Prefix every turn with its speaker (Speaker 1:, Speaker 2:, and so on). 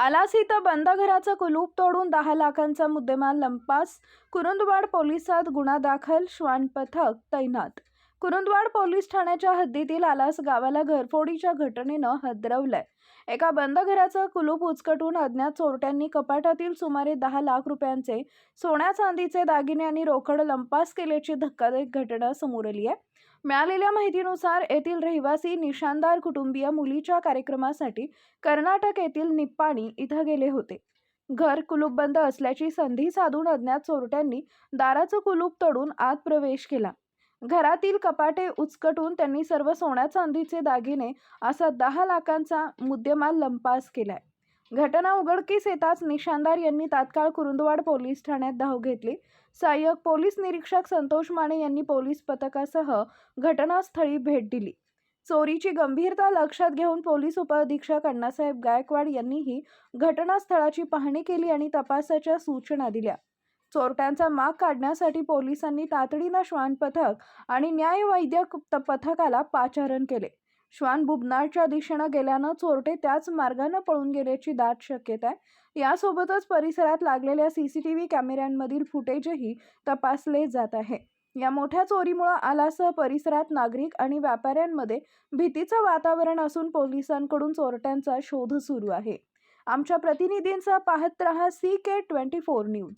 Speaker 1: आलासीत बंद घराचं कुलूप तोडून 10 लाखांचा मुद्देमाल लंपास. कुरुंदवाड पोलिसात गुन्हा दाखल. श्वान पथक तैनात. कुरुंदवाड पोलीस ठाण्याच्या हद्दीतील आलास गावाला घरफोडीच्या घटनेनं हादरवलंय. एका बंद घराचं कुलूप उचकटून अज्ञात चोरट्यांनी कपाटातील सुमारे 10 लाख रुपयांचे सोन्या चांदीचे दागिने आणि रोकड लंपास केल्याची धक्कादायक घटना समोर आली आहे. मिळालेल्या माहितीनुसार येथील रहिवासी निशानदार कुटुंबीय मुलीच्या कार्यक्रमासाठी कर्नाटक येथील निप्पाणी इथं गेले होते. घर कुलूपबंद असल्याची संधी साधून अज्ञात चोरट्यांनी दाराचं कुलूप तोडून आत प्रवेश केला. घरातील कपाटे उचकटून त्यांनी सर्व सोन्या चांदीचे दागिने असा 10 लाखांचा मुद्देमाल लंपास केलाय. घटना उघडकीस येताच निशानदार यांनी तात्काळ कुरुंदवाड पोलीस ठाण्यात धाव घेतली. सहाय्यक पोलीस निरीक्षक संतोष माने यांनी पोलीस पथकासह घटनास्थळी भेट दिली. चोरीची गंभीरता लक्षात घेऊन पोलीस उपअधीक्षक अण्णासाहेब गायकवाड यांनीही घटनास्थळाची पाहणी केली आणि तपासाच्या सूचना दिल्या. चोरट्यांचा माग काढण्यासाठी पोलिसांनी तातडीनं श्वान पथक आणि न्यायवैद्यक पथकाला पाचारण केले. श्वान बुबनाळच्या दिशेनं गेल्यानं चोरटे त्याच मार्गानं पळून गेल्याची दाट शक्यता आहे. यासोबतच परिसरात लागलेल्या सीसीटीव्ही कॅमेऱ्यांमधील फुटेजही तपासले जात आहे. या मोठ्या चोरीमुळे आलासह परिसरात नागरिक आणि व्यापाऱ्यांमध्ये भीतीचं वातावरण असून पोलिसांकडून चोरट्यांचा शोध सुरू आहे. आमच्या प्रतिनिधींचा पाहत रहा CK24 न्यूज.